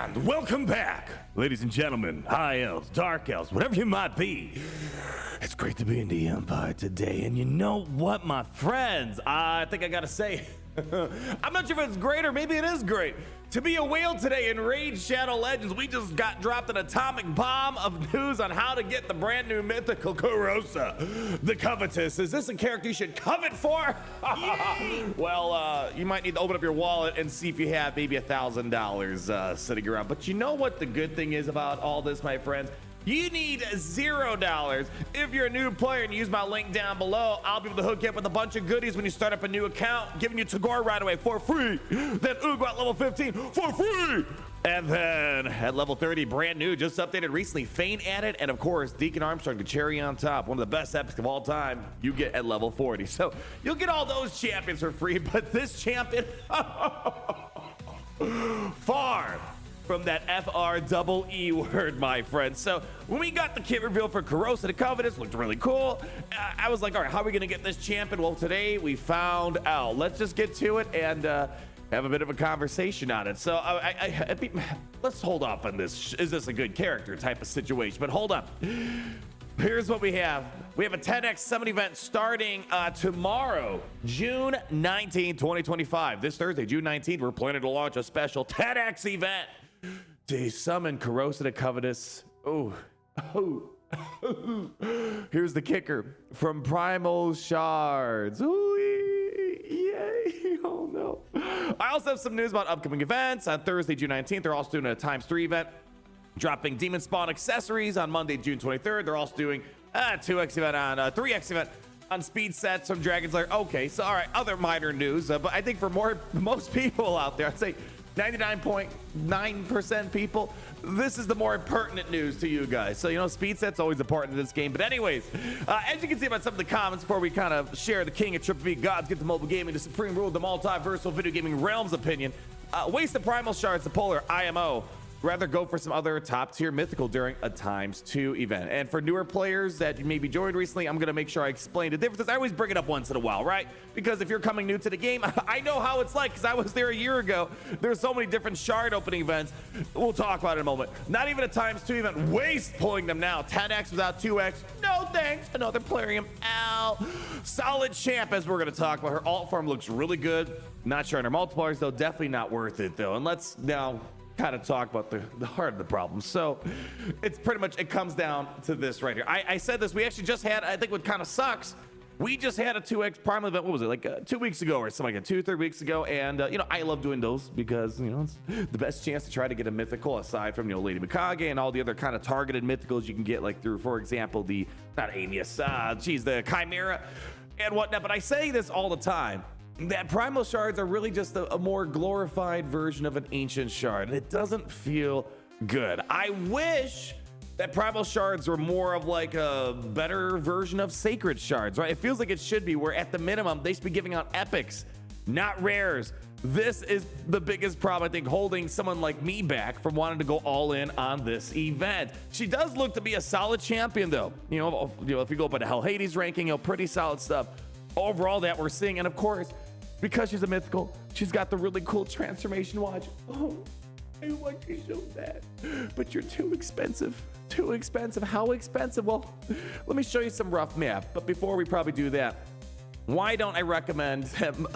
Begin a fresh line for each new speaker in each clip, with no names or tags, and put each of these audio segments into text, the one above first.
And welcome back, ladies and gentlemen, high elves, dark elves, whatever you might be. It's great to be in the Empire today, and you know what, my friends? I think I gotta say, I'm not sure if it's great or maybe it is great. To be a whale today in Raid Shadow Legends, we just got dropped an atomic bomb of news on how to get the brand new Mythical Kurosa, the Covetous. Is this a character you should covet for? Well, you might need to open up your wallet and see if you have maybe $1,000 sitting around. But you know what the good thing is about all this, my friends? You need $0. If you're a new player and use my link down below, I'll be able to hook you up with a bunch of goodies when you start up a new account, giving you Tagore right away for free. Then Ugo at level 15 for free. And then at level 30, brand new, just updated recently, Fane added, and of course, Deacon Armstrong, the cherry on top, one of the best epics of all time, you get at level 40. So you'll get all those champions for free, but this champion, far from that F-R-E-E word, my friend. So when we got the kit reveal for Kurosa the Covetous, looked really cool. I was like, all right, how are we gonna get this champion? Well, today we found out. Let's just get to it and have a bit of a conversation on it. So let's hold off on this. Is this a good character type of situation? But hold up. Here's what we have. We have a 10x summon event starting tomorrow, June 19, 2025. This Thursday, June 19th, we're planning to launch a special 10x event to summon Kurosa the Covetous. Here's the kicker from Primal Shards. Ooh, yay. Oh no. I also have some news about upcoming events. On Thursday, June 19th, they're also doing a ×3 event, dropping Demon Spawn accessories. On Monday, June 23rd, they're also doing a 2x event on 3x event on speed sets from Dragon's Lair. Okay, so all right, other minor news, but I think for most people out there, I'd say 99.9% people, this is the more pertinent news to you guys. So, you know, speed set's always important in this game. But anyways, as you can see about some of the comments before we kind of share the king of Triple B gods, get the mobile gaming, the supreme rule of the multiversal video gaming realms opinion, waste the primal shards, the polar IMO, rather go for some other top tier mythical during a ×2 event. And for newer players that maybe joined recently, I'm gonna make sure I explain the differences. I always bring it up once in a while, right? Because if you're coming new to the game, I know how it's like because I was there a year ago. There's so many different shard opening events. We'll talk about it in a moment. Not even a ×2 event. Waste pulling them now. 10x without 2x. No thanks. Another Plarium. Ow. Solid champ, as we're gonna talk about. Her alt form looks really good. Not sure on her multipliers though. Definitely not worth it though. And let's now kind of talk about the heart of the problem. So it's pretty much, it comes down to this right here. I said this, we actually just had, I think what kind of sucks, we just had a 2x primal event, what was it, like 2 weeks ago or something like that, 2 or 3 weeks ago. And you know, I love doing those because, you know, it's the best chance to try to get a mythical aside from, you know, Lady Mikage and all the other kind of targeted mythicals you can get, like through, for example, the, not Amius, the Chimera and whatnot. But I say this all the time, that primal shards are really just a more glorified version of an ancient shard, and it doesn't feel good. I wish that primal shards were more of like a better version of sacred shards, right? It feels like it should be, where at the minimum they should be giving out epics, not rares. This is the biggest problem, I think, holding someone like me back from wanting to go all in on this event. She does look to be a solid champion though. You know, if you go by the Hell Hades ranking, you know, pretty solid stuff overall that we're seeing. And of course, because she's a mythical, she's got the really cool transformation watch. Oh, I want to show that, but you're too expensive. Too expensive. How expensive? Well, let me show you some rough math. But before we probably do that, why don't I recommend him?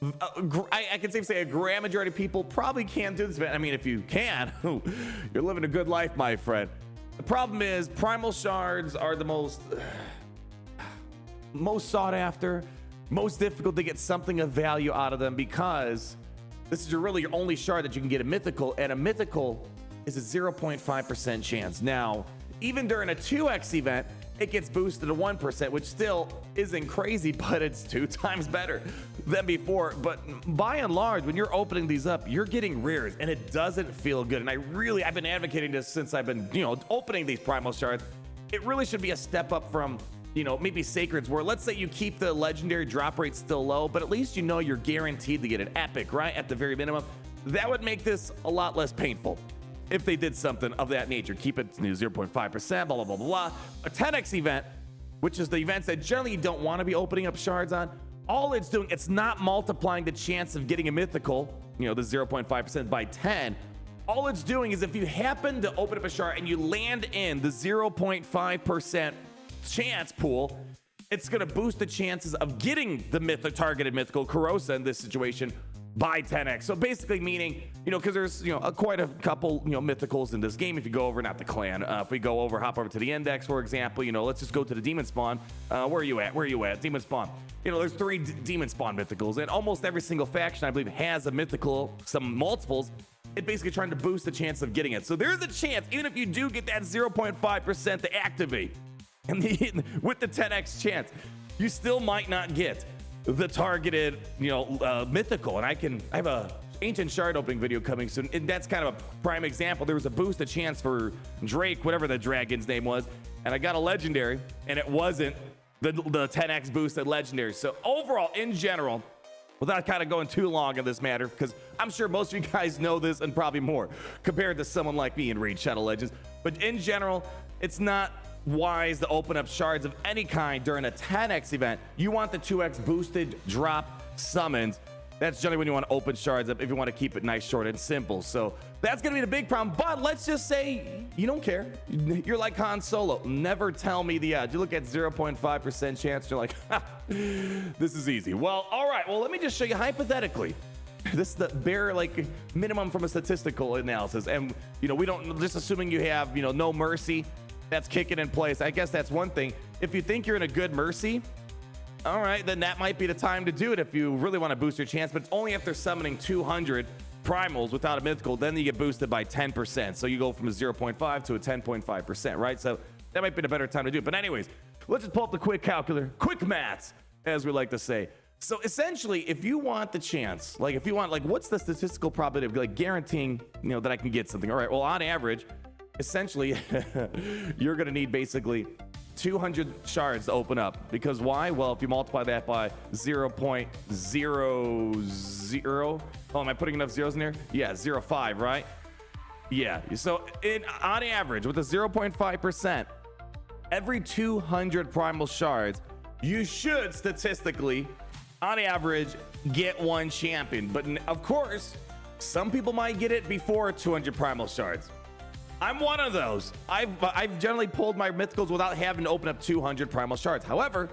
I can safely say a grand majority of people probably can't do this event. I mean, if you can, you're living a good life, my friend. The problem is primal shards are the most sought after, most difficult to get something of value out of them, because this is really your only shard that you can get a mythical, and a mythical is a 0.5% chance. Now, even during a 2x event, it gets boosted to 1%, which still isn't crazy, but it's 2 times better than before. But by and large, when you're opening these up, you're getting rares, and it doesn't feel good. And I've been advocating this since I've been, you know, opening these primal shards. It really should be a step up from, you know, maybe sacreds, where let's say you keep the legendary drop rate still low, but at least you know you're guaranteed to get an epic, right? At the very minimum. That would make this a lot less painful if they did something of that nature. Keep it, you know, 0.5%, blah, blah, blah, blah. A 10x event, which is the events that generally you don't want to be opening up shards on, all it's doing, it's not multiplying the chance of getting a mythical, you know, the 0.5% by 10. all it's doing is if you happen to open up a shard and you land in the 0.5% chance pool, it's going to boost the chances of getting the targeted mythical Karosa in this situation by 10x. So basically meaning, because there's, quite a couple, mythicals in this game. If you go over, not the clan, if we go over, hop over to the index, for example, let's just go to the demon spawn. Where are you at? Demon spawn. There's 3 demon spawn mythicals, and almost every single faction, I believe, has a mythical, some multiples. It's basically trying to boost the chance of getting it. So there's a chance, even if you do get that 0.5% to activate, and with the 10x chance, you still might not get the targeted, mythical. And I have a ancient shard opening video coming soon, and that's kind of a prime example. There was a boosted chance for Drake, whatever the dragon's name was, and I got a legendary, and it wasn't the 10x boosted legendary. So overall, in general, without kind of going too long on this matter, because I'm sure most of you guys know this and probably more compared to someone like me in Raid Shadow Legends, but in general, it's not wise to open up shards of any kind during a 10x event. You want the 2x boosted drop summons. That's generally when you want to open shards up if you want to keep it nice, short, and simple. So that's going to be the big problem. But let's just say you don't care. You're like Han Solo. Never tell me the odds. You look at 0.5% chance. You're like, this is easy. Well, all right. Well, let me just show you hypothetically. This is the bare minimum from a statistical analysis. And, we don't, just assuming you have, no mercy, that's kicking in place. I guess that's one thing. If you think you're in a good mercy, all right, then that might be the time to do it if you really want to boost your chance. But it's only after summoning 200 primals without a mythical, then you get boosted by 10%. So you go from a 0.5 to a 10.5%, right? So that might be the better time to do it. But anyways, let's just pull up the quick calculator, quick maths, as we like to say. So essentially, if you want the chance, if you want, what's the statistical probability of guaranteeing, that I can get something? All right, well, on average, essentially, you're going to need basically 200 shards to open up. Because why? Well, if you multiply that by 0.00, oh, am I putting enough zeros in there? Yeah, 0.5, right? Yeah. So on average, with a 0.5%, every 200 primal shards, you should statistically, on average, get 1 champion. But of course, some people might get it before 200 primal shards. I'm one of those. I've generally pulled my mythicals without having to open up 200 primal shards. However,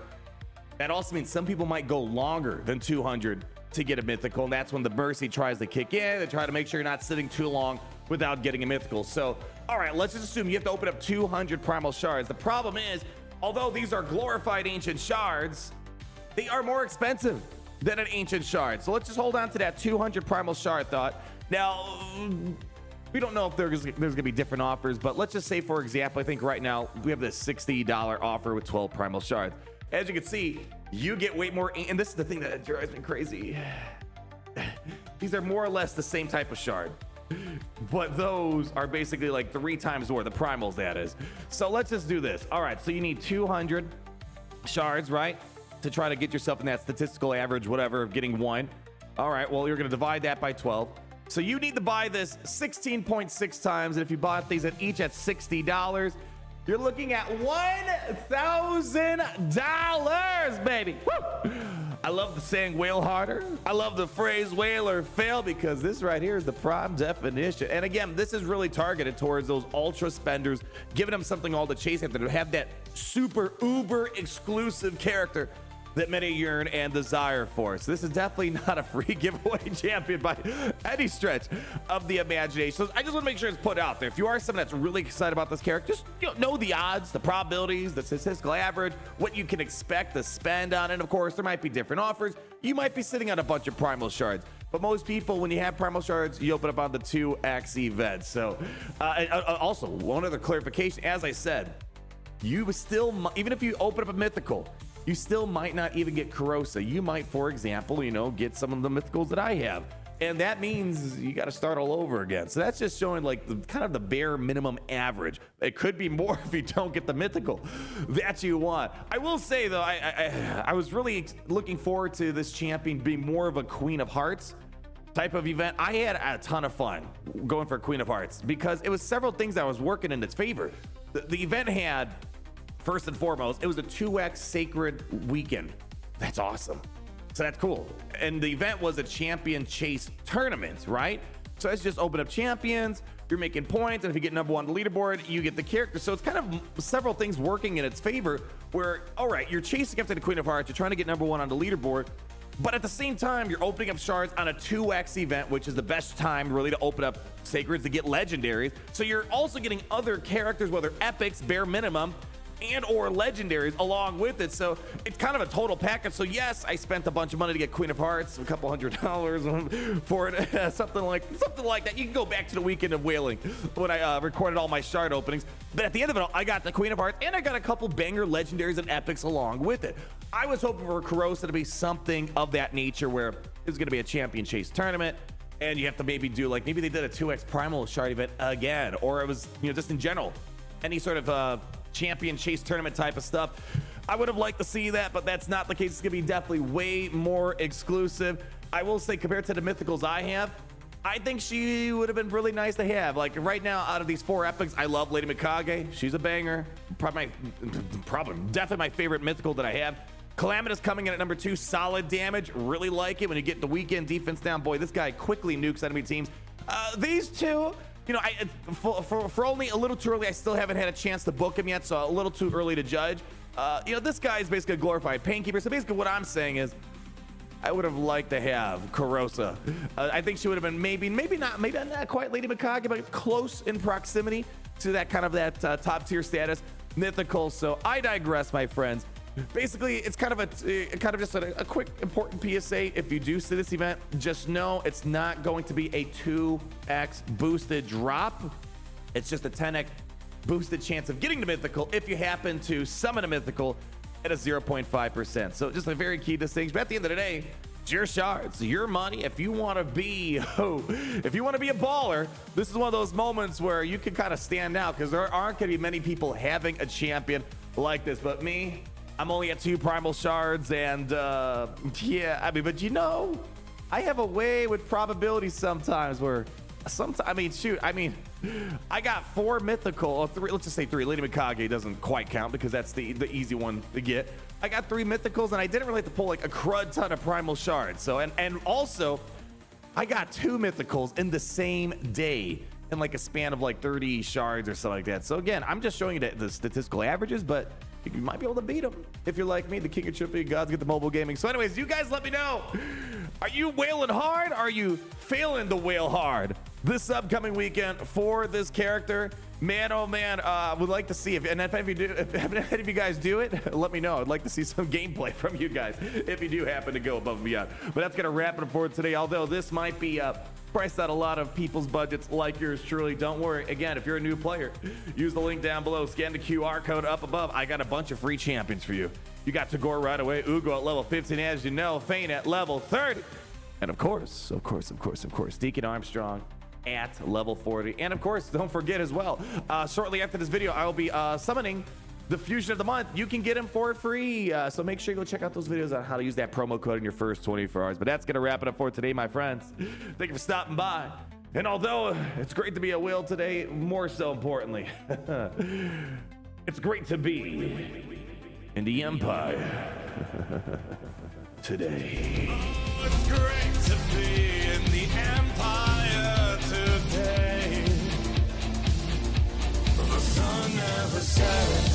that also means some people might go longer than 200 to get a mythical, and that's when the mercy tries to kick in. They try to make sure you're not sitting too long without getting a mythical. So, all right, let's just assume you have to open up 200 primal shards. The problem is, although these are glorified ancient shards, they are more expensive than an ancient shard. So let's just hold on to that 200 primal shard thought. Now, we don't know if there's going to be different offers, but let's just say, for example, I think right now we have this $60 offer with 12 primal shards. As you can see, you get way more, and this is the thing that drives me crazy. These are more or less the same type of shard, but those are basically 3 times more, the primals, that is. So let's just do this. All right, so you need 200 shards, right, to try to get yourself in that statistical average, whatever, of getting 1. All right, well, you're going to divide that by 12. So you need to buy this 16.6 times, and if you bought these each at $60, you're looking at $1,000, baby. Woo! I love the saying "whale harder." I love the phrase "whale or fail" because this right here is the prime definition. And again, this is really targeted towards those ultra spenders, giving them something all to chase after, to have that super uber exclusive character that many yearn and desire for. So this is definitely not a free giveaway champion by any stretch of the imagination. So I just want to make sure it's put out there. If you are someone that's really excited about this character, just know the odds, the probabilities, the statistical average, what you can expect to spend on it. Of course, there might be different offers. You might be sitting on a bunch of primal shards. But most people, when you have primal shards, you open up on the 2x event. So also, one other clarification, as I said, you still, even if you open up a mythical, you still might not even get Karosa. You might, for example, get some of the mythicals that I have. And that means you got to start all over again. So that's just showing kind of the bare minimum average. It could be more if you don't get the mythical that you want. I will say though, I was really looking forward to this champion being more of a Queen of Hearts type of event. I had a ton of fun going for Queen of Hearts because it was several things that was working in its favor. The event had, first and foremost, it was a 2x sacred weekend. That's awesome. So that's cool. And the event was a champion chase tournament, right? So as you just open up champions, you're making points, and if you get number 1 on the leaderboard, you get the character. So it's kind of several things working in its favor where, all right, you're chasing after the Queen of Hearts, you're trying to get number 1 on the leaderboard, but at the same time, you're opening up shards on a 2x event, which is the best time really to open up sacreds to get legendaries. So you're also getting other characters, whether epics, bare minimum, and or legendaries along with it. So it's kind of a total package. So yes, I spent a bunch of money to get Queen of Hearts, a couple $100 for it, something like that. You can go back to the weekend of whaling when I recorded all my shard openings. But at the end of it all, I got the Queen of Hearts and I got a couple banger legendaries and epics along with it. I was hoping for Corrosa to be something of that nature where it was going to be a champion chase tournament, and you have to maybe do like, maybe they did a 2x primal shard event again, or it was, you know, just in general, any sort of champion chase tournament type of stuff. I would have liked to see that, but that's not the case. It's gonna be definitely way more exclusive. I will say, compared to the mythicals I have, I think she would have been really nice to have. Like right now, out of these 4 epics, I love Lady Mikage. She's a banger. Definitely my favorite mythical that I have. Calamitous coming in at number 2, solid damage. Really like it when you get the weekend defense down. Boy, this guy quickly nukes enemy teams. These two, you know, for only a little too early, I still haven't had a chance to book him yet, so a little too early to judge. You know, this guy is basically a glorified painkeeper. So basically what I'm saying is, I would have liked to have Corrosa. I think she would have been maybe not quite Lady Mikage, but close in proximity to that kind of top tier status. Mythical. So I digress, my friends. Basically, it's kind of just a quick important PSA. If you do see this event, just know it's not going to be a 2x boosted drop. It's just a 10x boosted chance of getting the mythical if you happen to summon a mythical at a 0.5%. So just a very key distinction. But at the end of the day, it's your shards, your money. If you want to be a baller, this is one of those moments where you can kind of stand out, because there aren't going to be many people having a champion like this. But me, I'm only at 2 primal shards, and yeah, I mean, but you know, I have a way with probability sometimes where I got 4 mythical, or 3, let's just say 3. Lady Mikage doesn't quite count because that's the easy one to get. I got 3 mythicals, and I didn't really have to pull like a crud ton of primal shards. So, and also, I got 2 mythicals in the same day in like a span of like 30 shards or something like that. So again, I'm just showing you the statistical averages, but you might be able to beat them if you're like me, the king of trippy gods, get the mobile gaming. So anyways, you guys let me know. Are you whaling hard? Are you failing to whale hard this upcoming weekend for this character? Man, oh man, would like to see if any of you guys do it, let me know. I'd like to see some gameplay from you guys if you do happen to go above and beyond. But that's gonna wrap it up for today. Although this might be priced out a lot of people's budgets like yours truly. Don't worry. Again, if you're a new player, use the link down below, scan the QR code up above. I got a bunch of free champions for you. You got Tagore right away, Ugo at level 15, as you know, Fane at level 30. And of course, Deacon Armstrong at level 40. And of course, don't forget as well, shortly after this video, I will be summoning the Fusion of the Month. You can get him for free. So make sure you go check out those videos on how to use that promo code in your first 24 hours. But that's going to wrap it up for today, my friends. Thank you for stopping by. And although it's great to be a whale today, more so importantly, it's great to be in the Empire today.
Oh, it's great to be in the Empire today. The sun never sets.